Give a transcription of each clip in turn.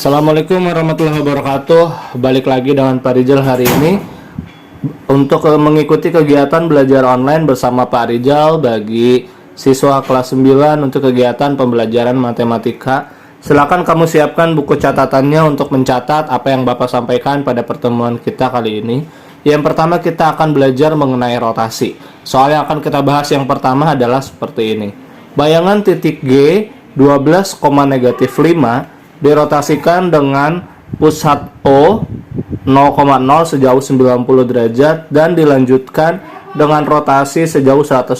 Assalamualaikum warahmatullahi wabarakatuh. Balik lagi dengan Pak Rizal hari ini untuk mengikuti kegiatan belajar online bersama Pak Rizal bagi siswa kelas 9 untuk kegiatan pembelajaran matematika. Silakan kamu siapkan buku catatannya untuk mencatat apa yang Bapak sampaikan pada pertemuan kita kali ini. Yang pertama kita akan belajar mengenai rotasi. Soal yang akan kita bahas yang pertama adalah seperti ini. Bayangan titik G 12, -5 dirotasikan dengan pusat O 0,0 sejauh 90 derajat dan dilanjutkan dengan rotasi sejauh 180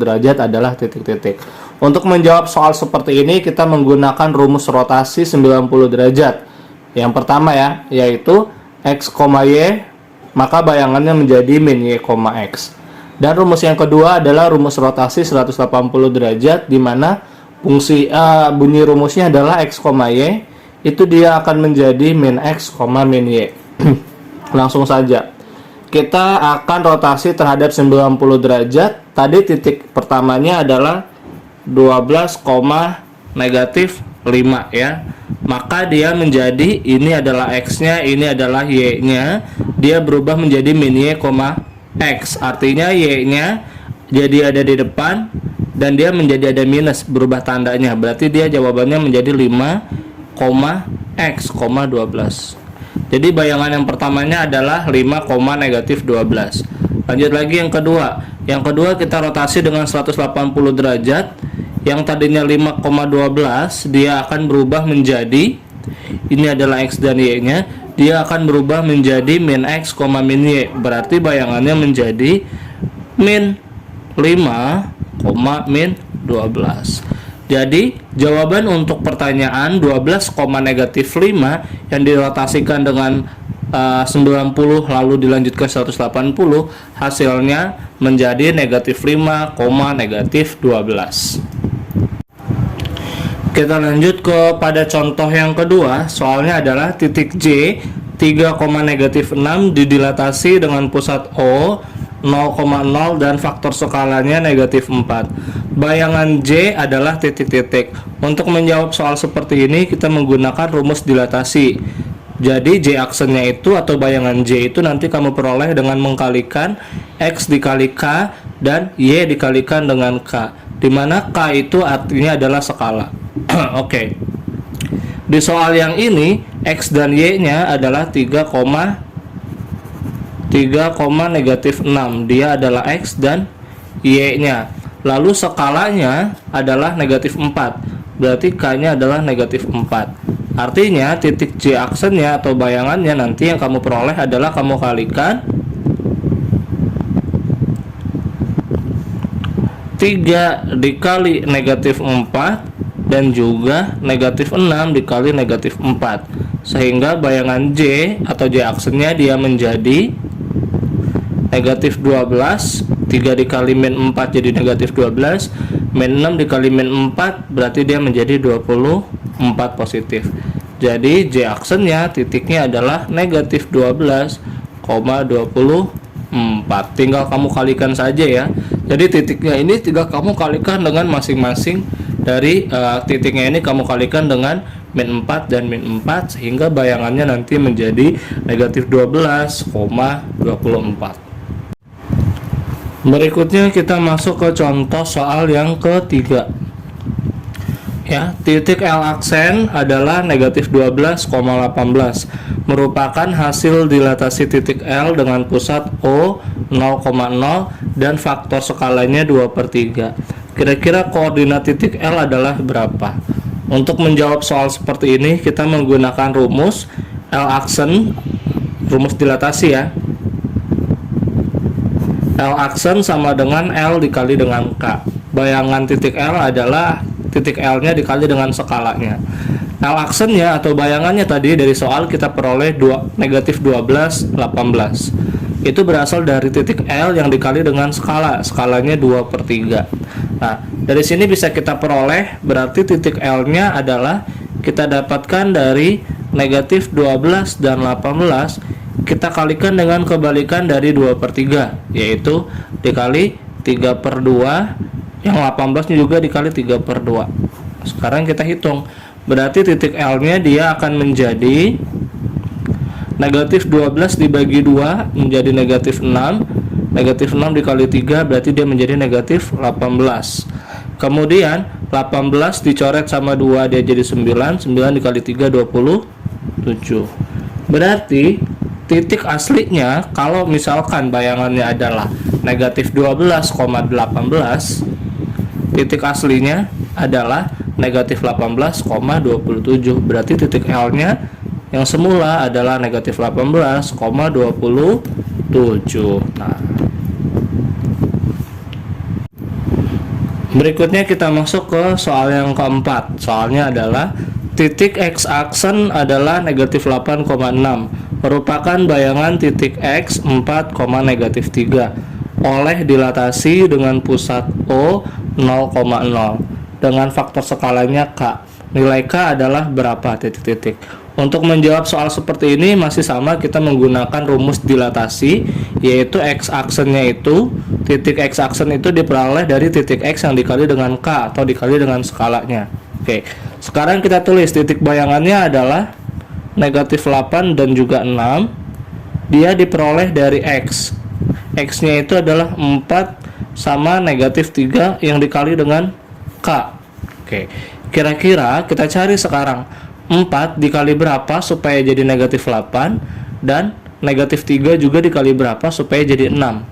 derajat adalah titik-titik. Untuk menjawab soal seperti ini kita menggunakan rumus rotasi 90 derajat. Yang pertama ya, yaitu X, Y, maka bayangannya menjadi min Y, X. Dan rumus yang kedua adalah rumus rotasi 180 derajat, di mana fungsi bunyi rumusnya adalah X, Y, itu dia akan menjadi min X, min Y. Langsung saja kita akan rotasi terhadap 90 derajat. Tadi titik pertamanya adalah 12, -5 ya. Maka dia menjadi, ini adalah X nya, ini adalah Y nya, dia berubah menjadi min Y, X. Artinya Y nya jadi ada di depan dan dia menjadi ada minus, berubah tandanya. Berarti dia jawabannya menjadi 5, X, 12. Jadi bayangan yang pertamanya adalah 5, -12. Lanjut lagi yang kedua. Yang kedua kita rotasi dengan 180 derajat. Yang tadinya 5,12 dia akan berubah menjadi, ini adalah X dan Y nya, dia akan berubah menjadi min X, min Y. Berarti bayangannya menjadi min 5, min 12. Jadi jawaban untuk pertanyaan 12, -5 yang dirotasikan dengan 90 lalu dilanjutkan 180, hasilnya menjadi -5, -12. Kita lanjut kepada contoh yang kedua. Soalnya adalah titik J 3,-6 didilatasi dengan pusat O 0,0 dan faktor skalanya -4. Bayangan J adalah titik-titik. Untuk menjawab soal seperti ini kita menggunakan rumus dilatasi. Jadi J aksennya itu atau bayangan J itu nanti kamu peroleh dengan mengkalikan X dikali K dan Y dikalikan dengan K, dimana K itu artinya adalah skala. Oke. Di soal yang ini X dan Y nya adalah 3,-6. Dia adalah X dan Y nya. Lalu skalanya adalah -4. Berarti K nya adalah -4. Artinya titik J aksennya atau bayangannya nanti yang kamu peroleh adalah kamu kalikan 3 dikali -4 dan juga -6 dikali -4, sehingga bayangan J atau J aksennya dia menjadi -12. 3 dikali min 4 jadi -12, min 6 dikali min 4 berarti dia menjadi 24 positif. Jadi J aksennya titiknya adalah -12,24. Tinggal kamu kalikan saja ya. Jadi titiknya ini tinggal kamu kalikan dengan masing-masing dari titiknya ini kamu kalikan dengan min 4 dan min 4, sehingga bayangannya nanti menjadi -12,24. Berikutnya kita masuk ke contoh soal yang ketiga. Ya, titik L aksen adalah -12,18, merupakan hasil dilatasi titik L dengan pusat O 0,0 dan faktor skalanya 2/3. Kira-kira koordinat titik L adalah berapa? Untuk menjawab soal seperti ini kita menggunakan rumus L aksen, rumus dilatasi ya. L aksen sama dengan L dikali dengan K. Bayangan titik L adalah titik L nya dikali dengan skalanya. L aksennya atau bayangannya tadi dari soal kita peroleh -12, 18. Itu berasal dari titik L yang dikali dengan skalanya 2/3. Nah, dari sini bisa kita peroleh berarti titik L nya adalah kita dapatkan dari -12 dan 18 kita kalikan dengan kebalikan dari 2/3, yaitu dikali 3/2, yang 18 juga dikali 3/2. Sekarang kita hitung Berarti titik L-nya dia akan menjadi negatif 12 dibagi 2 menjadi negatif 6. Negatif 6 dikali 3 berarti dia menjadi negatif 18. Kemudian 18 dicoret sama 2 dia jadi 9. 9 dikali 3 27. Berarti titik aslinya kalau misalkan bayangannya adalah negatif 12,18, titik aslinya adalah negatif 18,27. Berarti titik L-nya yang semula adalah negatif 18,27. Nah, berikutnya kita masuk ke soal yang keempat. Soalnya adalah titik X aksen adalah negatif 8,6 merupakan bayangan titik X 4, negatif 3 oleh dilatasi dengan pusat O 0,0 dengan faktor skalanya K. Nilai K adalah berapa titik-titik. Untuk menjawab soal seperti ini masih sama, kita menggunakan rumus dilatasi, yaitu X aksennya itu, titik X aksen itu diperoleh dari titik X yang dikali dengan K atau dikali dengan skalanya. Oke, sekarang kita tulis titik bayangannya adalah negatif 8 dan juga 6. Dia diperoleh dari X. X-nya itu adalah 4 sama negatif 3 yang dikali dengan K. Oke, kira-kira kita cari sekarang 4 dikali berapa supaya jadi negatif 8, dan negatif 3 juga dikali berapa supaya jadi 6.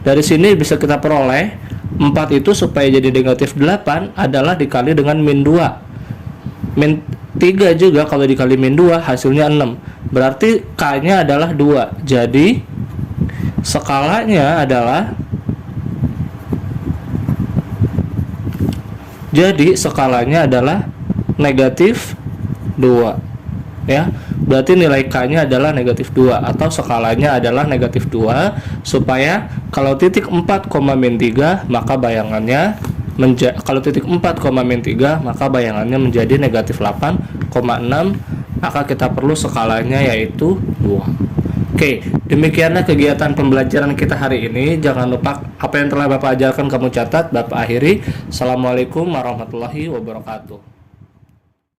Dari sini bisa kita peroleh 4 itu supaya jadi negatif 8 adalah dikali dengan min 2. Min 3 juga kalau dikali min 2 hasilnya 6. Berarti K-nya adalah 2. Jadi skalanya adalah negatif 2 ya. Berarti nilai K-nya adalah negatif 2 atau skalanya adalah negatif 2, supaya kalau titik 4, min 3 maka bayangannya menjadi negatif 8,6, maka kita perlu skalanya yaitu 2. Oke, demikianlah kegiatan pembelajaran kita hari ini. Jangan lupa apa yang telah Bapak ajarkan kamu catat, Bapak akhiri. Assalamualaikum warahmatullahi wabarakatuh.